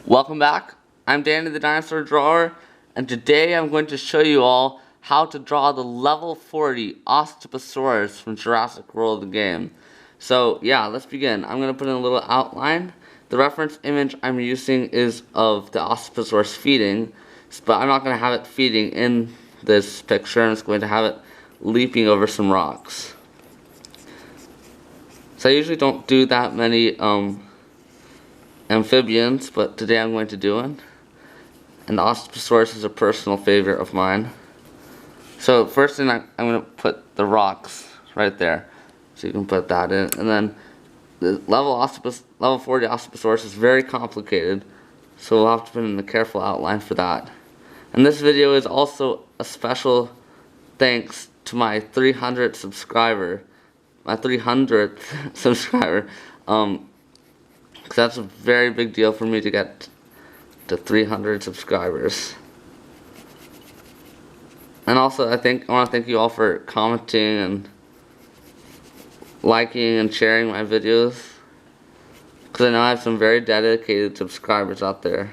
Welcome back. I'm Danny the Dinosaur Drawer, and today I'm going to show you all how to draw the level 40 Ostaposaurus from Jurassic World the Game. So yeah, let's begin. I'm going to put in a little outline. The reference image I'm using is of the Ostaposaurus feeding, but I'm not going to have it feeding in this picture. I'm just going to have it leaping over some rocks. So I usually don't do that many amphibians, but today I'm going to do one. And the Ostaposaurus is a personal favorite of mine. So first thing I'm going to put the rocks right there. So you can put that in. And then the level 40 Ostaposaurus is very complicated. So we'll have to put in a careful outline for that. And this video is also a special thanks to my 300th subscriber. My 300th subscriber. Because that's a very big deal for me to get to 300 subscribers. And also I want to thank you all for commenting and liking and sharing my videos, because I know I have some very dedicated subscribers out there,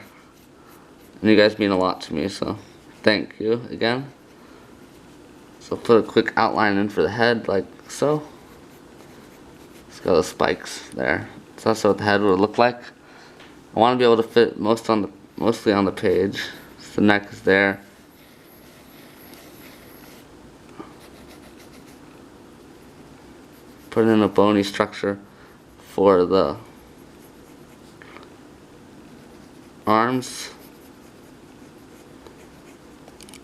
and you guys mean a lot to me, so thank you again. So put a quick outline in for the head like so. Let's go the spikes there. So that's what the head would look like. I want to be able to fit mostly on the page. So the neck is there. Put in a bony structure for the arms.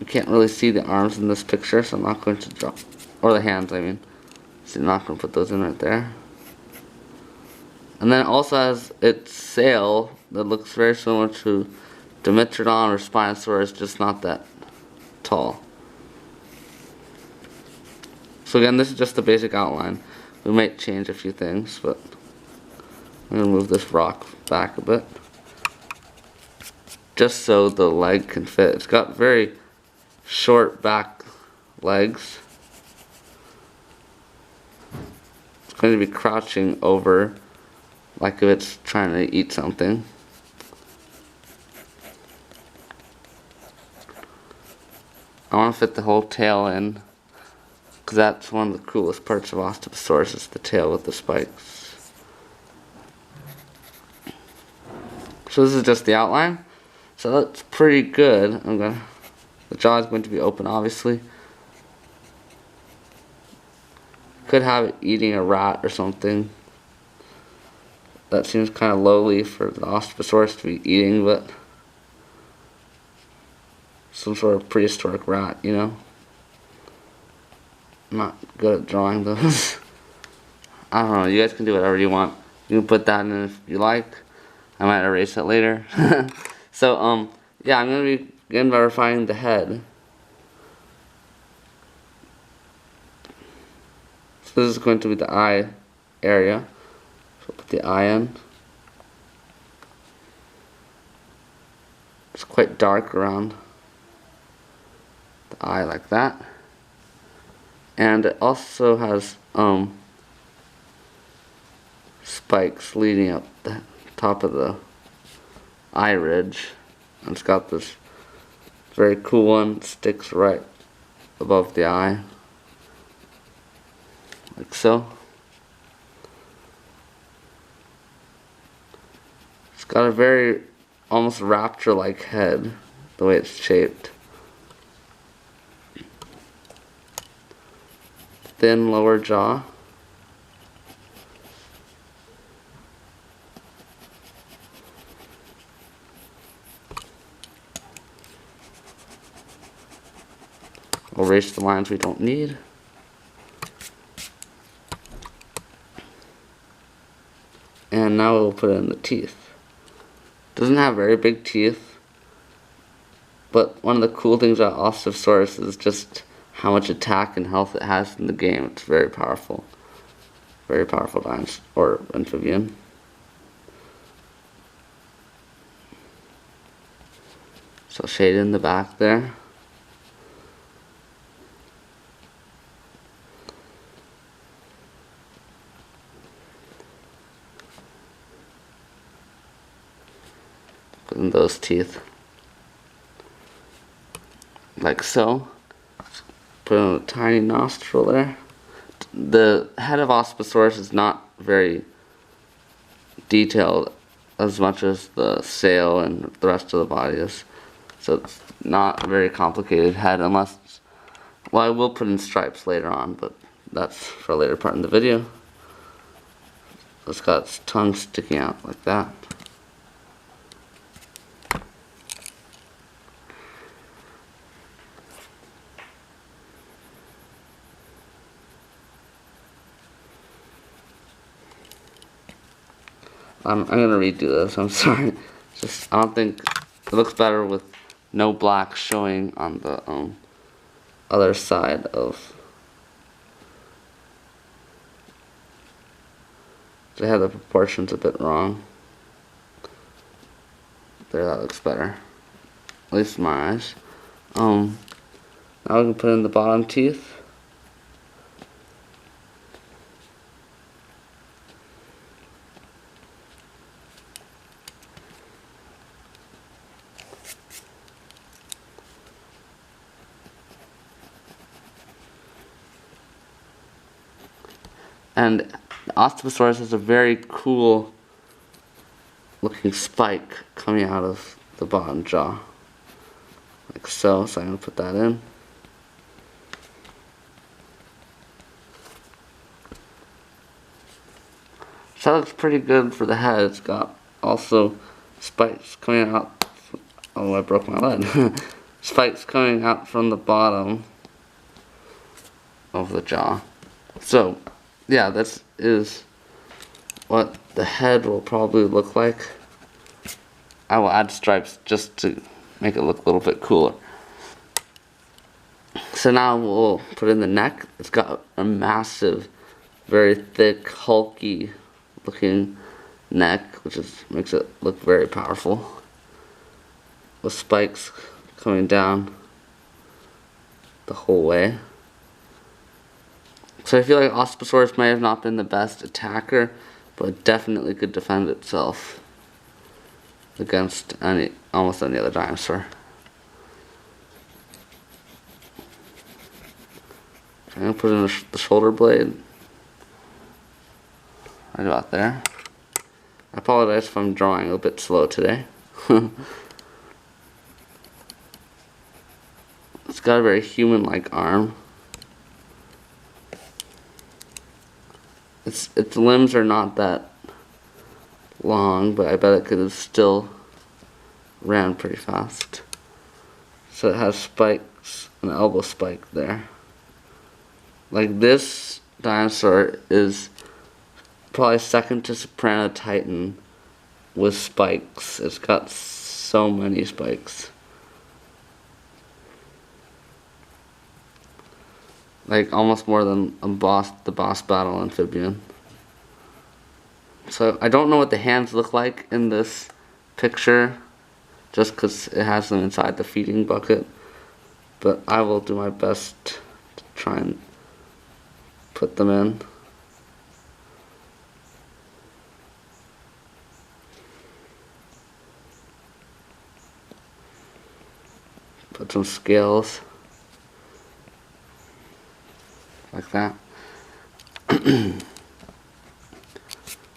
You can't really see the arms in this picture, so I'm not going to draw, or the hands I mean. So I'm not going to put those in right there. And then it also has its sail that looks very similar to Dimetrodon or Spinosaurus, just not that tall. So again, this is just the basic outline. We might change a few things, but I'm going to move this rock back a bit, just so the leg can fit. It's got very short back legs. It's going to be crouching over like if it's trying to eat something. I want to fit the whole tail in, because that's one of the coolest parts of Ostaposaurus, is the tail with the spikes. So this is just the outline. So that's pretty good. The jaw is going to be open, obviously. Could have it eating a rat or something. That seems kind of lowly for the Ostaposaurus to be eating, but some sort of prehistoric rat, you know? I'm not good at drawing those. I don't know, you guys can do whatever you want. You can put that in if you like. I might erase it later. So, yeah, I'm going to begin by refining the head. So this is going to be the eye area. So put the eye in. It's quite dark around the eye like that. And it also has spikes leading up the top of the eye ridge. And it's got this very cool one that sticks right above the eye, like so. It's got a very almost raptor-like head, the way it's shaped. Thin lower jaw. We'll erase the lines we don't need. And now we'll put in the teeth. Doesn't have very big teeth, but one of the cool things about Ostaposaurus is just how much attack and health it has in the game. It's very powerful. Very powerful dinosaur or amphibian. So shade in the back there. put in those teeth. Like so. Put in a tiny nostril there. The head of Ostaposaurus is not very detailed as much as the sail and the rest of the body is. So it's not a very complicated head unless, well, I will put in stripes later on, but that's for a later part in the video. It's got its tongue sticking out like that. I'm gonna redo this, I'm sorry. Just, I don't think, it looks better with no black showing on the other side of. They have the proportions a bit wrong. There, that looks better. At least in my eyes. Now we can put in the bottom teeth. And Ostaposaurus has a very cool looking spike coming out of the bottom jaw. Like so. So I'm going to put that in. So that looks pretty good for the head. It's got also spikes coming out. Oh, I broke my leg. Spikes coming out from the bottom of the jaw. So, yeah, this is what the head will probably look like. I will add stripes just to make it look a little bit cooler. So now we'll put in the neck. It's got a massive, very thick, hulky looking neck, which makes it look very powerful, with spikes coming down the whole way. So I feel like Ostaposaurus may have not been the best attacker, but it definitely could defend itself against almost any other dinosaur. So I'm going to put in the shoulder blade right about there. I apologize if I'm drawing a bit slow today. It's got a very human-like arm. Its limbs are not that long, but I bet it could have still ran pretty fast. So it has spikes, an elbow spike there. Like, this dinosaur is probably second to Soprano Titan with spikes. It's got so many spikes. Like almost more than the boss battle amphibian. So I don't know what the hands look like in this picture, just because it has them inside the feeding bucket. But I will do my best to try and put them in. Put some scales. Like that.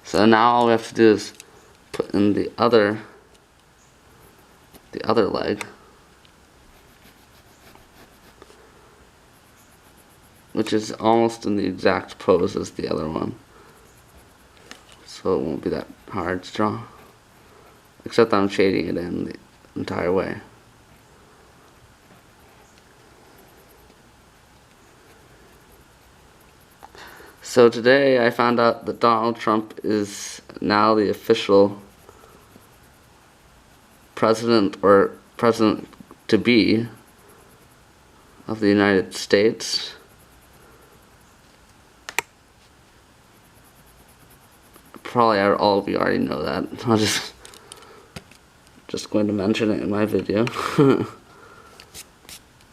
So now all we have to do is put in the other leg, which is almost in the exact pose as the other one, so it won't be that hard to draw, except I'm shading it in the entire way. So today I found out that Donald Trump is now the official president, or president-to-be, of the United States. Probably all of you already know that. I'll just going to mention it in my video.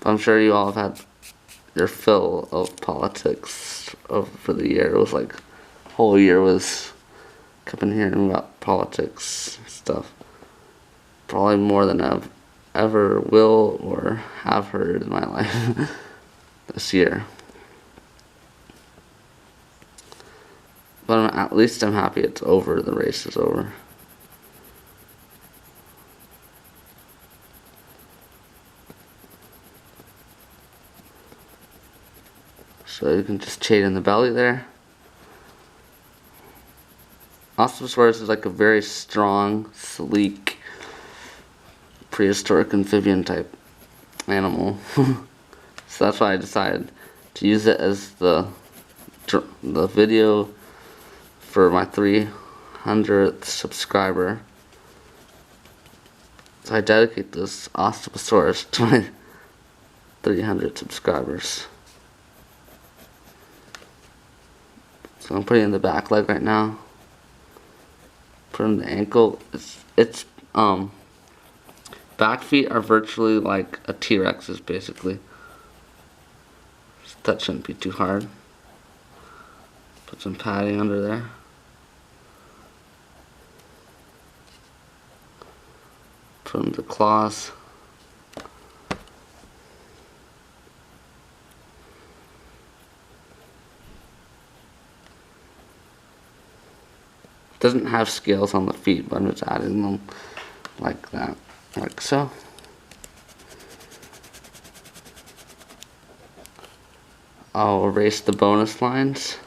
I'm sure you all have had your fill of politics for the year. It was like whole year was kept in hearing about politics stuff. probably more than I've ever will or have heard in my life this year. But at least I'm happy it's over. The race is over. So you can just shade in the belly there. Ostaposaurus is like a very strong, sleek, prehistoric amphibian type animal. So that's why I decided to use it as the video for my 300th subscriber. So I dedicate this Ostaposaurus to my 300 subscribers. So I'm putting in the back leg right now. Put in the ankle. Its back feet are virtually like a T-Rex's, basically. So that shouldn't be too hard. Put some padding under there. Put in the claws. Doesn't have scales on the feet, but I'm just adding them like that, like so. I'll erase the bonus lines.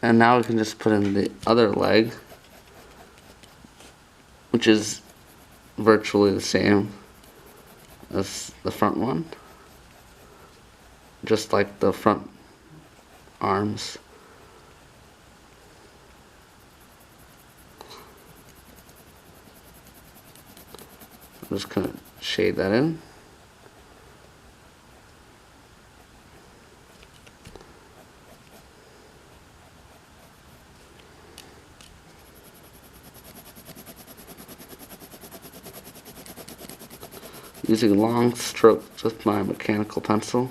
And now we can just put in the other leg, which is virtually the same as the front one. Just like the front arms. I'm just gonna shade that in. Using long strokes with my mechanical pencil.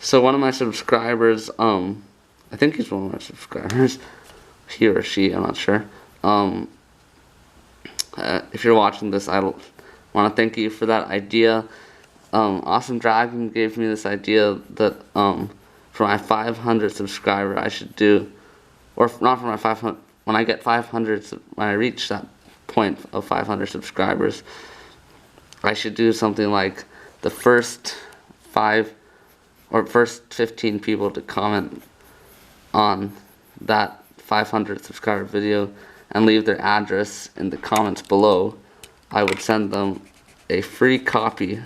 So one of my subscribers, I think he's one of my subscribers, he or she, I'm not sure. If you're watching this, I want to thank you for that idea. Awesome Dragon gave me this idea that for my 500 subscriber I should do, or not for my 500, when I get 500, when I reach that point of 500 subscribers, I should do something like the first 5 or first 15 people to comment on that 500 subscriber video and leave their address in the comments below, I would send them a free copy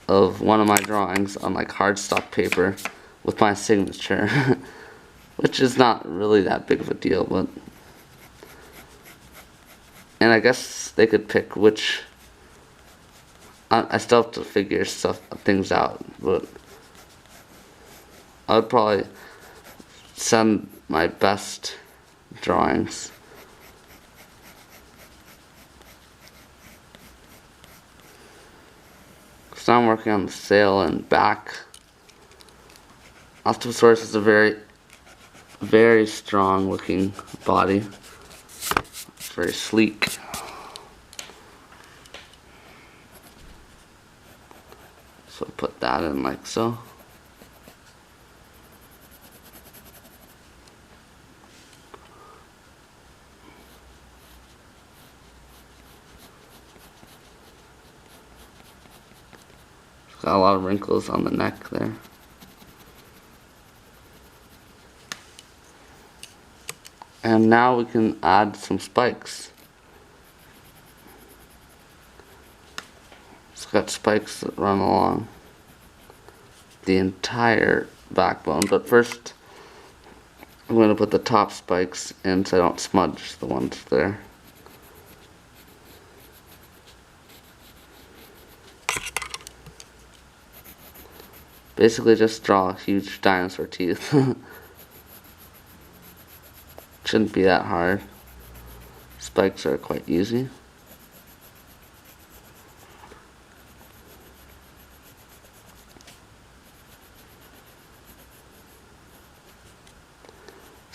of one of my drawings on like hardstock paper with my signature, which is not really that big of a deal, but, and I guess they could pick which, I still have to figure things out, but I would probably send my best drawings. So I'm working on the sail and back. Ostaposaurus is a very, very strong looking body. It's very sleek. So put that in like so. Got a lot of wrinkles on the neck there. And now we can add some spikes. It's got spikes that run along the entire backbone, but first I'm going to put the top spikes in so I don't smudge the ones there. Basically just draw huge dinosaur teeth. Shouldn't be that hard. Spikes are quite easy.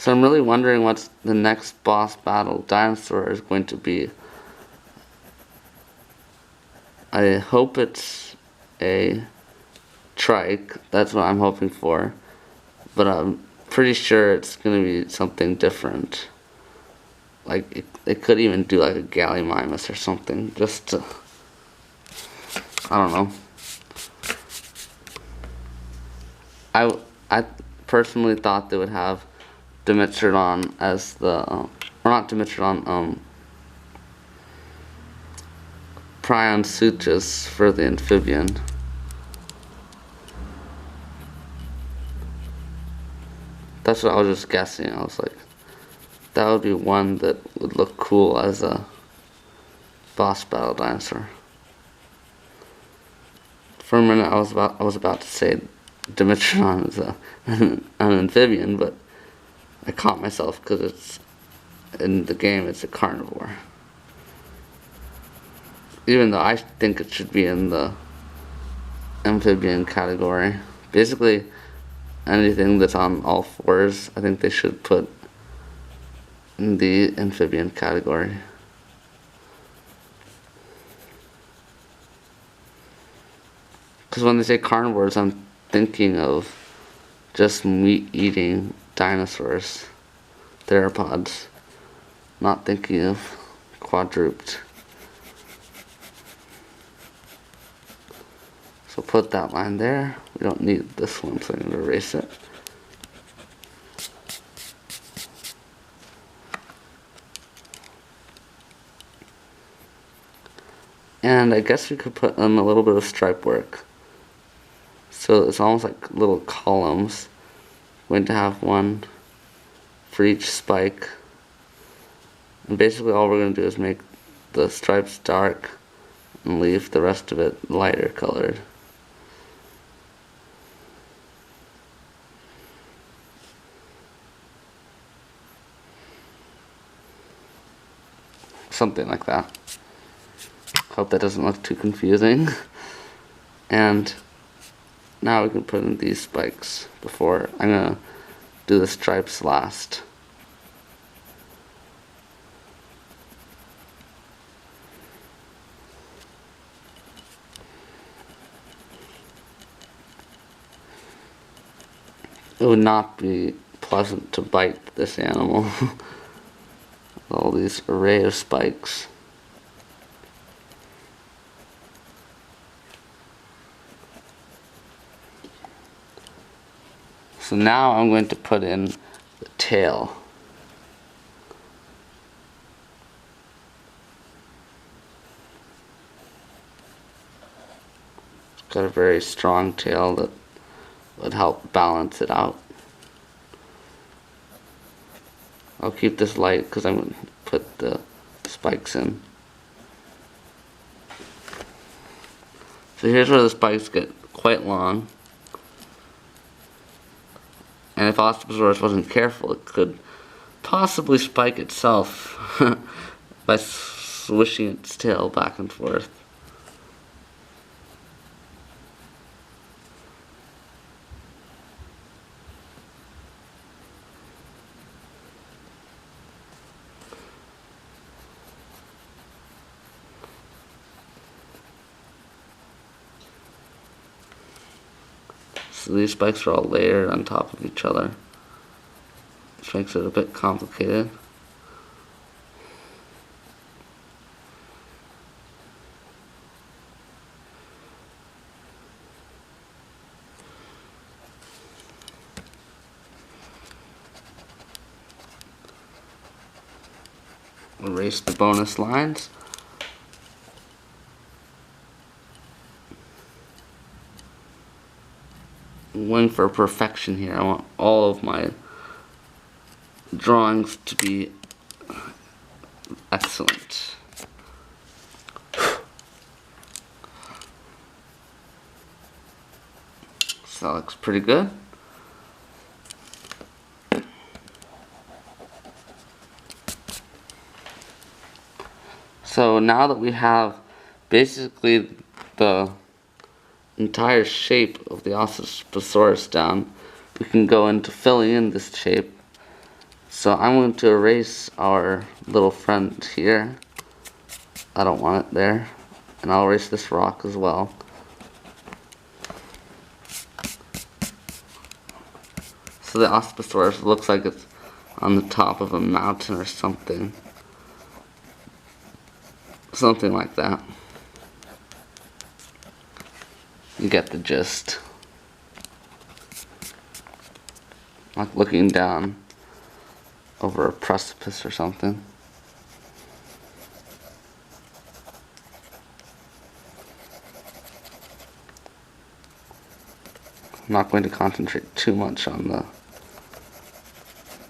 So I'm really wondering what the next boss battle dinosaur is going to be. I hope it's a trike. That's what I'm hoping for. But I'm pretty sure it's going to be something different. Like, it could even do like a Gallimimus or something. Just to, I don't know. I personally thought they would have Dimetrodon as the, or not Dimetrodon, Prion Suchus for the amphibian. That's what I was just guessing. I was like, that would be one that would look cool as a boss battle dinosaur. For a minute, I was about to say Dimetrodon is an amphibian, but I caught myself because it's in the game. It's a carnivore. Even though I think it should be in the amphibian category. Basically, anything that's on all fours, I think they should put in the amphibian category. Because when they say carnivores, I'm thinking of just meat-eating dinosaurs, theropods, not thinking of quadruped. So put that line there. We don't need this one, so I'm going to erase it. And I guess we could put in a little bit of stripe work. So it's almost like little columns. We're going to have one for each spike. And basically all we're going to do is make the stripes dark and leave the rest of it lighter colored. Something like that. Hope that doesn't look too confusing. And now we can put in these spikes before. I'm gonna do the stripes last. It would not be pleasant to bite this animal. All these array of spikes. So now I'm going to put in the tail. It's got a very strong tail that would help balance it out. I'll keep this light because I'm going to put the spikes in. So here's where the spikes get quite long. And if Ostaposaurus wasn't careful, it could possibly spike itself by swishing its tail back and forth. So these spikes are all layered on top of each other, which makes it a bit complicated. Erase the bonus lines. I'm going for perfection here. I want all of my drawings to be excellent. So that looks pretty good. So now that we have basically the entire shape of the Ostaposaurus down, we can go into filling in this shape So I'm going to erase our little friend here. I don't want it there. And I'll erase this rock as well. So the Ostaposaurus looks like it's on the top of a mountain or something. Something like that. You get the gist. Like looking down over a precipice or something. I'm not going to concentrate too much on the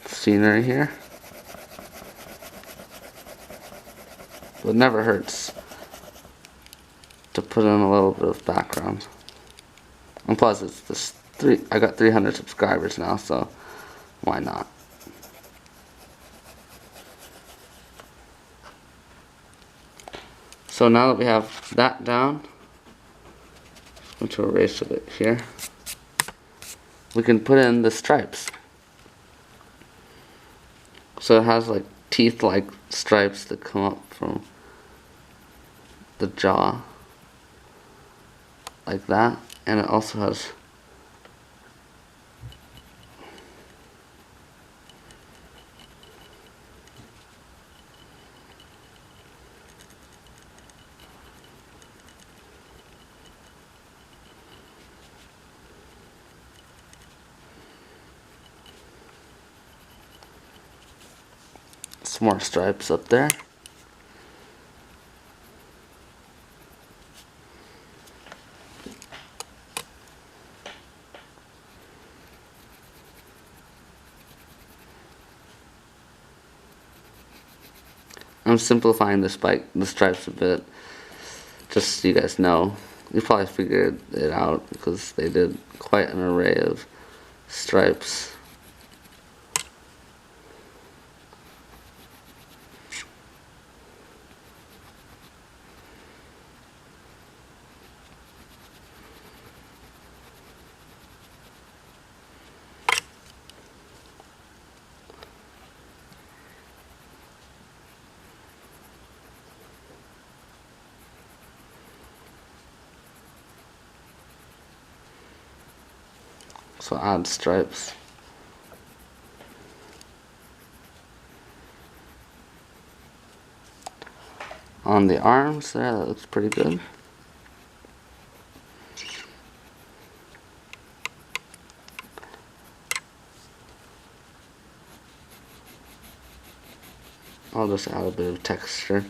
scenery here. But it never hurts to put in a little bit of background. And plus it's this I got 300 subscribers now, so why not? So now that we have that down, I'm going to erase a bit here. We can put in the stripes. So it has like teeth-like stripes that come up from the jaw, like that, and it also has some more stripes up there. I'm simplifying the stripes a bit, just so you guys know. You probably figured it out because they did quite an array of stripes. So add stripes. On the arms there, that looks pretty good. I'll just add a bit of texture.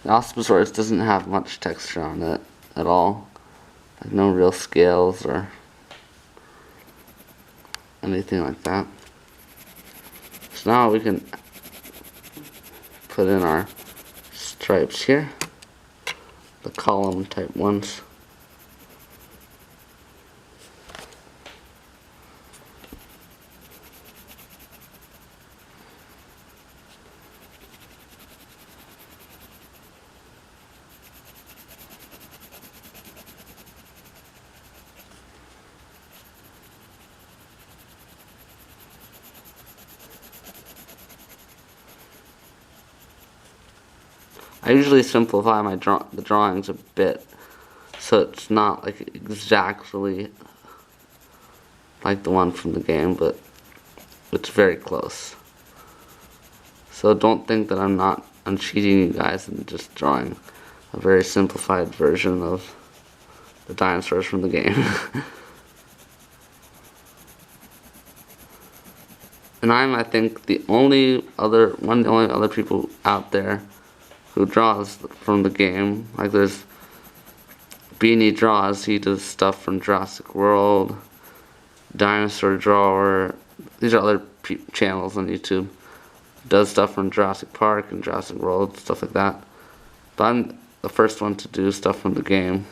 The Ostaposaurus doesn't have much texture on it at all. Like no real scales or anything like that. So now we can put in our stripes here, the column type ones. I usually simplify the drawings a bit, so it's not like exactly like the one from the game, but it's very close. So don't think that I'm cheating you guys and just drawing a very simplified version of the dinosaurs from the game. And I think, the only other people out there who draws from the game. Like there's Beanie Draws, he does stuff from Jurassic World, Dinosaur Drawer. These are other channels on YouTube. Does stuff from Jurassic Park and Jurassic World, stuff like that. But I'm the first one to do stuff from the game,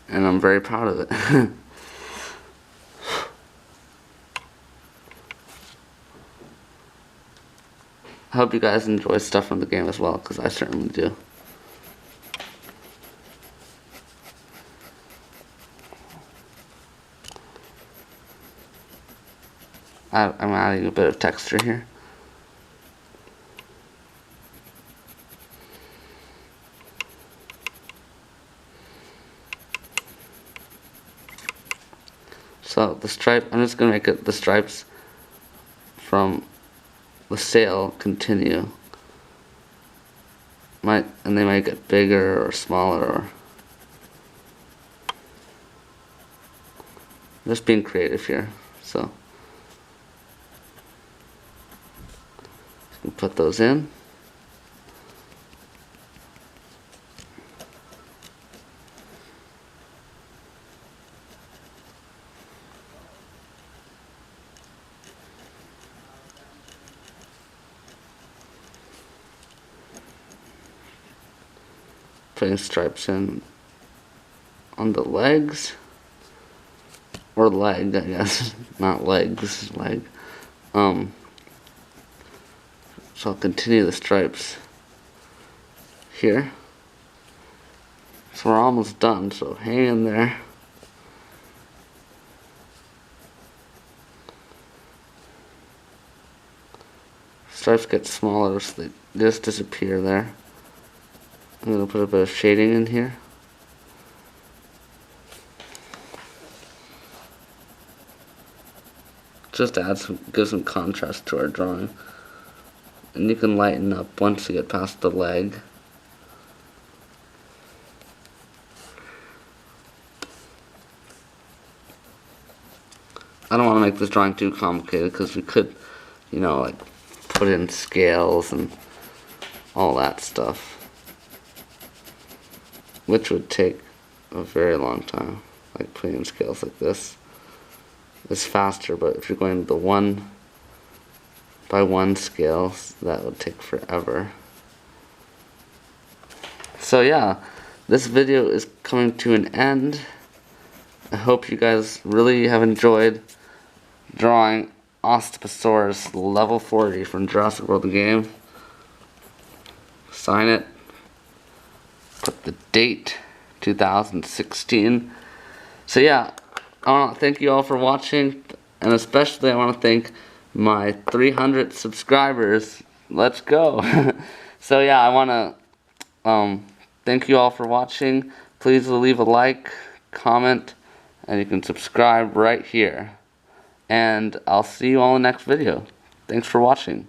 and I'm very proud of it. I hope you guys enjoy stuff from the game as well, because I certainly do. I'm adding a bit of texture here. So the stripe, I'm just going to make it the stripes from the sail continue. And they might get bigger or smaller, or just being creative here. So put those in. Putting stripes in on the legs, or leg, I guess, not legs, leg. So I'll continue the stripes here. So we're almost done, so hang in there. Stripes get smaller, so they just disappear there. I'm going to put a bit of shading in here. Just give some contrast to our drawing. And you can lighten up once you get past the leg. I don't want to make this drawing too complicated because we could, you know, like put in scales and all that stuff, which would take a very long time. Like putting in scales like this is faster, but if you're going the 1:1 scales, that would take forever. So yeah, this video is coming to an end. I hope you guys really have enjoyed drawing Ostaposaurus level 40 from Jurassic World the Game. Sign it. Put the date, 2016. So yeah, I want to thank you all for watching, and especially I want to thank my 300 subscribers. Let's go. So yeah, I want to thank you all for watching. Please leave a like, comment, and you can subscribe right here. And I'll see you all in the next video. Thanks for watching.